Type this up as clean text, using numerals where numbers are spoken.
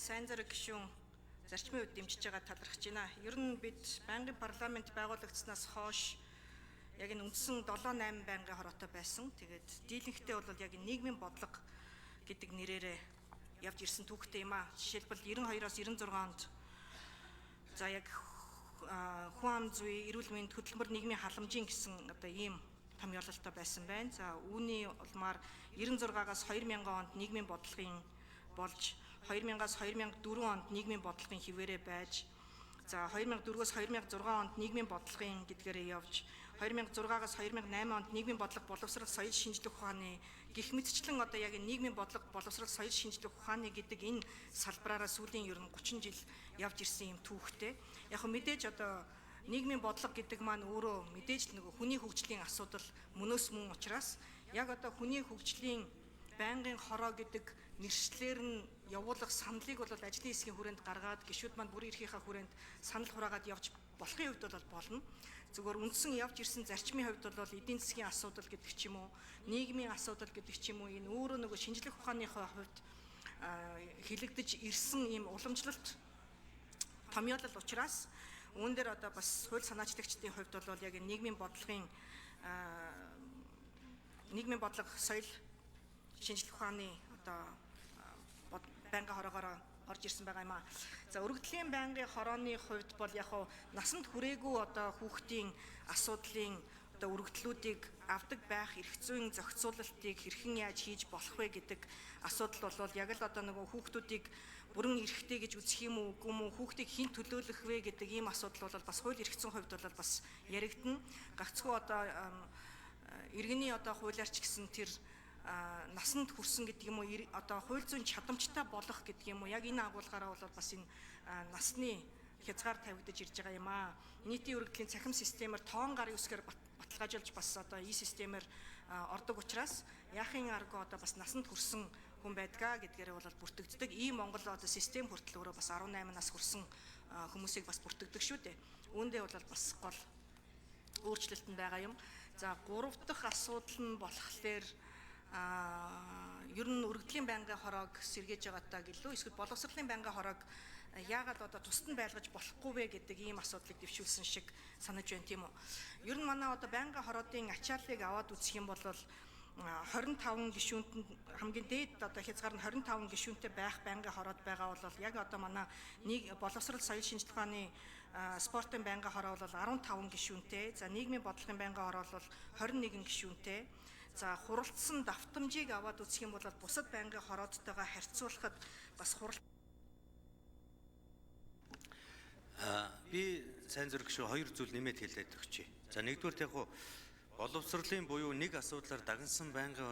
сайн зэрэг гишүүн зарчмын үед дэмжиж байгаа талархаж байна. Ер нь бид байнгын парламент байгуулагдсанаас хойш яг энэ үндсэн 7-8 байнгын хороотой байсан. Тэгээд дийлэнхдээ бол яг нийгмийн бодлого гэдэг нэрээрээ явж ирсэн түүхтэй юм аа. Жишээлбэл 92-оос 96 онд за яг хүн ам зүй, эрүүл мэнд, хөдөлмөр, нийгмийн халамжийн гэсэн одоо ийм томьёололтой байсан байна. За үүний улмаар 96-аас 2000 онд нийгмийн бодлогын болж 2000-аас 2004 онд нийгмийн бодлогын хിവэрэ байж за 2004-өөс 2006 онд нийгмийн бодлогын гэдгээрээ явж 2006-аас 2008 онд нийгмийн бодлого боловсрол соёл шинжлэх ухааны гэх мэтчлэн одоо яг нийгмийн бодлого боловсрол соёл шинжлэх ухааны гэдэг энэ салбараараа сүүлийн ер нь 30 жил явж ирсэн юм түүхтэй. Яг мэдээж одоо нийгмийн бодлого гэдэг маань өөрөө мэдээж нөгөө хүний хөгжлийн асуудал мөнөөс мөн учраас яг одоо хүний хөгжлийн байнгын хороо гэдэг нэршлэр нь явуулах саналыг бол ажлын хэсгийн хүрээнд гаргаад гишүүд маань бүрэн эрхийнхаа хүрээнд санал хураагаад явж болохын хувьд бол болно. Зөвхөн үндсэн явж ирсэн зарчмын хувьд бол эдийн засгийн асуудал гэдэг ч юм уу, нийгмийн асуудал гэдэг ч юм уу энэ өөрөө нөгөө шинжлэх ухааныхаа хувьд хилэгдэж ирсэн ийм уламжлалт томьёолол учраас үүн дээр одоо бас хууль санаачлагчдын хувьд бол яг нийгмийн бодлого соёл шинжлэх ухааны одоо байнгын хороогоор орж ирсэн байгаа юм аа. За өргөдлийн байнгын хорооны хувьд бол яг насанд хүрээгүй одоо хүүхдийн асуудлын одоо өргөдлүүдийг авдаг байх эрх зүйн зохицуулалтыг хэрхэн яаж хийж болох вэ гэдэг асуудал бол яг л одоо нөгөө хүүхдүүдийг бүрэн эрхтэй гэж үзэх юм уу үгүй юм уу, хүүхдийг хэн төлөөлөх вэ гэдэг ийм асуудал бол бас хууль эрх зүйн хувьд бол бас яригдана. Гагцхүү одоо иргэний одоо хуулиарч гэсэн тэр насанд хүрсэн гэдэг юм уу одоо хууль зүйн чадамжтай болох гэдэг юм уу яг энэ агуулгаараа бол бас энэ насны хязгаар тавигдаж ирж байгаа юм аа. Нийтийн өргөдлийн цахим системээр тоон гарын үсгээр баталгаажуулж бас одоо и системээр ордог учраас яахын арга одоо бас насанд хүрсэн хүн байдгаа гэдгээрээ бол бүртгэгддэг. Ийм Монгол одоо систем хүртэл өөрөө бас 18 нас хүрсэн хүмүүсийг бас бүртгэгдэг шүү дээ. Үүндээ бол бас гол өөрчлөлт нь байгаа юм. За 3 дахь асуудал нь болохоор ер нь өргөдлийн байнгын хороог сэргээж байгаатай гэлөө эсвэл боловсролын байнгын хороог яагаад одоо тусад нь байлгаж болохгүй вэ гэдэг ийм асуудлыг дэвшүүлсэн шиг санаж байна тийм үү. Ер нь манай одоо байнгын хороодын ачааллыг аваад үзэх юм бол 25 гишүүнтэнд хамгийн дээд одоо хязгаар нь 25 гишүүнтэй байх байнгын хороод байгаа бол яг одоо манай нэг боловсрол соёл шинжлэх ухааны спортын байнгын хороо бол 15 гишүүнтэй. За нийгмийн бодлогын байнгын хороо бол 21 гишүүнтэй. За хуралдсан давтамжийг аваад үзэх юм бол бусад байнгын хороодтойгоо харьцуулахад бас би сайн зэрэг шүү хоёр зүйл нэмээд хэлээд өгчээ. За нэгдүгээр яг боловсролын буюу нэг асуудлаар дагнсан байнгын